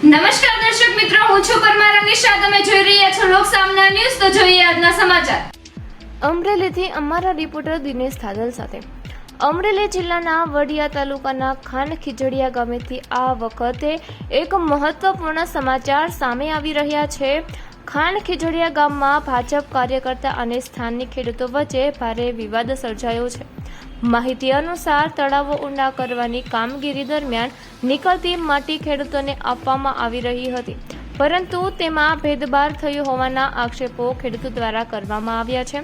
નમસ્કાર દર્શક મિત્રો, હું છું પરમાર અનિશા. તમે જોઈ રહ્યા છો લોકસામના ન્યૂઝ. તો જોઈએ આજના સમાચાર. અમરેલીથી અમારા રિપોર્ટર દિનેશ થાદલ સાથે. અમરેલી જિલ્લાના વડિયા તાલુકાના ખાન ખીજડીયા ગામેથી આ વખતે એક મહત્વપૂર્ણ સમાચાર સામે આવી રહ્યા છે. ખાન ખીજડીયા ગામમાં ભાજપ કાર્યકર્તા અને સ્થાનિક ખેડૂતો વચ્ચે ભારે વિવાદ સર્જાયો છે. માહિતી અનુસાર તળાવો ઊંડા કરવાની કામગીરી દરમિયાન નીકળતી માટી ખેડૂતોને આપવામાં આવી રહી હતી, પરંતુ તેમાં ભેદભાવ થયો હોવાના આક્ષેપો ખેડૂતો દ્વારા કરવામાં આવ્યા છે.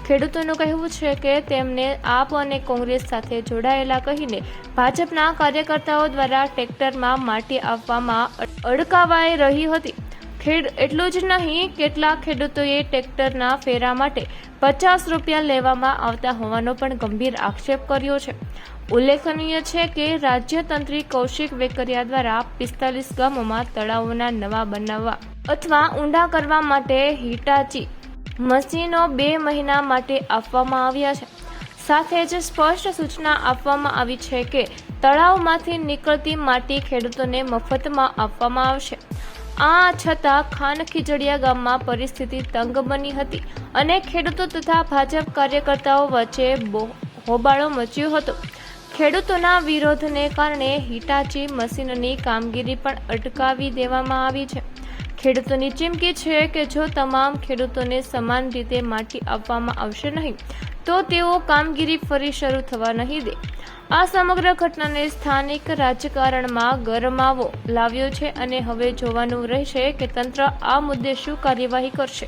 ખેડૂતોનું કહેવું છે કે તેમને આપ અને કોંગ્રેસ સાથે જોડાયેલા કહીને ભાજપના કાર્યકર્તાઓ દ્વારા ટ્રેક્ટરમાં માટી આપવામાં અડકાવાઈ રહી હતી. એટલું જ નહીં, કેટલાક ખેડૂતોએ ટ્રેક્ટરના ફેરા માટે 50 રૂપિયા લેવામાં આવતા હોવાનો પણ ગંભીર આક્ષેપ કર્યો છે. ઉલ્લેખનીય છે કે રાજ્યતંત્રી કૌશિક વેકરિયા દ્વારા 45 ગામોમાં તળાવોના નવા બનાવવા અથવા ઊંડા કરવા માટે હિટાચી મશીનો 2 મહિના માટે આપવામાં આવ્યા છે. સાથે જ સ્પષ્ટ સૂચના આપવામાં આવી છે કે તળાવમાંથી નીકળતી માટી ખેડૂતોને મફતમાં આપવામાં આવશે. આ છતાં ખાન ખીજડીયા ગામમાં પરિસ્થિતિ તંગ બની હતી અને ખેડૂતો તથા ભાજપ કાર્યકર્તાઓ વચ્ચે હોબાળો મચ્યો હતો. ખેડૂતોના વિરોધને કારણે હિટાચી મશીનની કામગીરી પણ અટકાવી દેવામાં આવી છે. ખેડૂતોની ચીમકી છે કે જો તમામ ખેડૂતોને સમાન રીતે માટી આપવામાં આવશે નહીં તો તેઓ કામગીરી ફરી શરૂ થવા નહીં દે. આ સમગ્ર ઘટનાને સ્થાનિક રાજકારણમાં ગરમાવો લાવ્યો છે અને હવે જોવાનું રહેશે કે તંત્ર આ મુદ્દે શું કાર્યવાહી કરશે.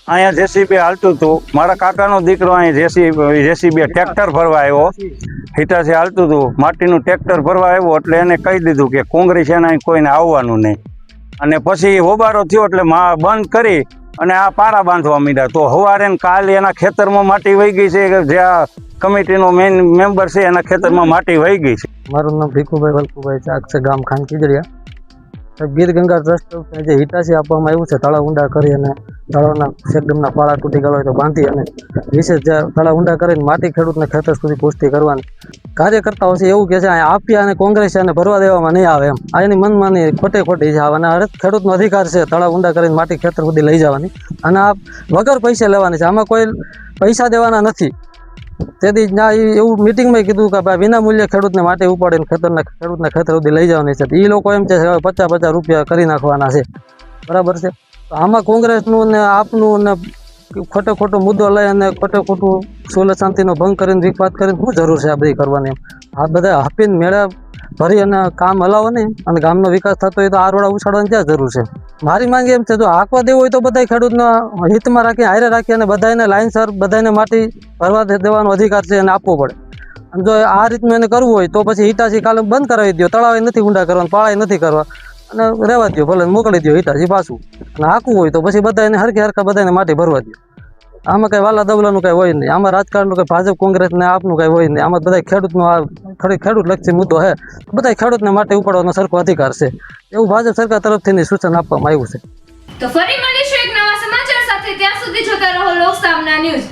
અહીંયા જેસીબી હાલતું હતું. મારા કાકાનો દીકરો અહીંયા જેસીબી ટ્રેક્ટર ભરવા આવ્યો, હિટાચી હાલતું હતું, માટીનું ટ્રેક્ટર ભરવા આવ્યો એટલે એને કહી દીધું કે કોંગ્રેસ એના કોઈને આવવાનું નહીં. અને પછી હોબારો થયો એટલે બંધ કરી અને આ પારા બાંધવા માંડ્યા. તો સવારે કાલે એના ખેતરમાં માટી વહી ગઈ છે. જે આ કમિટીનો મેઇન મેમ્બર છે એના ખેતરમાં માટી વહી ગઈ છે. મારું નામ ભીખુભાઈ વલ્કુભાઈ ચાક છે, ગામ ખાન ખીજડીયા. ગીર ગંગા ટ્રસ્ટ જે હિટાચી આપવામાં આવ્યું છે, તળાવ ઊંડા કરી અને તળાવના એકદમના પાળા તૂટી ગયા હોય તો બાંધી અને વિશેષ તળાવ ઊંડા કરીને માટી ખેડૂતને ખેતર સુધી પુષ્ટિ કરવાની કાર્યકર્તાઓ છે એવું કે છે અહીંયા આપ્યા અને કોંગ્રેસ એને ભરવા દેવામાં નહીં આવે એમ. આ એની મનમાની ખોટી છે. અને હરેક ખેડૂતનો અધિકાર છે તળાવ ઊંડા કરીને માટી ખેતર સુધી લઈ જવાની અને આ વગર પૈસે લેવાની છે. આમાં કોઈ પૈસા દેવાના નથી. તેથી ના એવું મિટિંગમાં કીધું કે ભાઈ વિના મૂલ્યે ખેડૂતને માટી ઉપાડીને ખેડૂતને ખેતર સુધી લઈ જવાની છે. એ લોકો એમ છે 50 રૂપિયા કરી નાખવાના છે. બરાબર છે. તો આમાં કોંગ્રેસનું ને આપનું ને ખોટો મુદ્દો લઈ અને ખોટું સોલ શાંતિનો ભંગ કરીને વિખવાદ કરીને શું જરૂર છે આ બધી કરવાની? આ બધા આપીને મેળા ભરી અને કામ હલાવો નહીં અને ગામનો વિકાસ થતો હોય તો આ રોડા ઉછાળવાની ક્યાં જરૂર છે? મારી માંગ એમ છે, જો આંકવા દેવું હોય તો બધા ખેડૂતના હિતમાં રાખી હારે રાખી અને બધાને લાઇનસર બધાને માટી ભરવા દેવાનો અધિકાર છે અને આપવો પડે. અને જો આ રીતનું એને કરવું હોય તો પછી હિટાચી કાલે બંધ કરાવી દો. તળાવે નથી ઊંડા કરવાનું, પાળાએ નથી કરવા અને રહેવા દો, ભલે મોકલી દો હિટાચી પાછું. અને હાંકવું હોય તો પછી બધાને હરખા બધાને માટી ભરવા દો. આમાં કંઈ વાલા દવલાનું કંઈ હોય નહીં. આમાં રાજકારણનું કંઈ ભાજપ કોંગ્રેસ ને આપનું કંઈ હોય નહીં. આમાં બધા ખેડૂતનો આ ખેડૂતલક્ષી મુદ્દો છે. બધા ખેડૂતને માટે ઉપાડવાનો સરખો અધિકાર છે એવું ભાજપ સરકાર તરફથી સૂચન આપવામાં આવ્યું છે. તો ફરી મળીશું એક નવા સમાચાર સાથે. ત્યાં સુધી જોતા રહો લોકસામના ન્યૂઝ.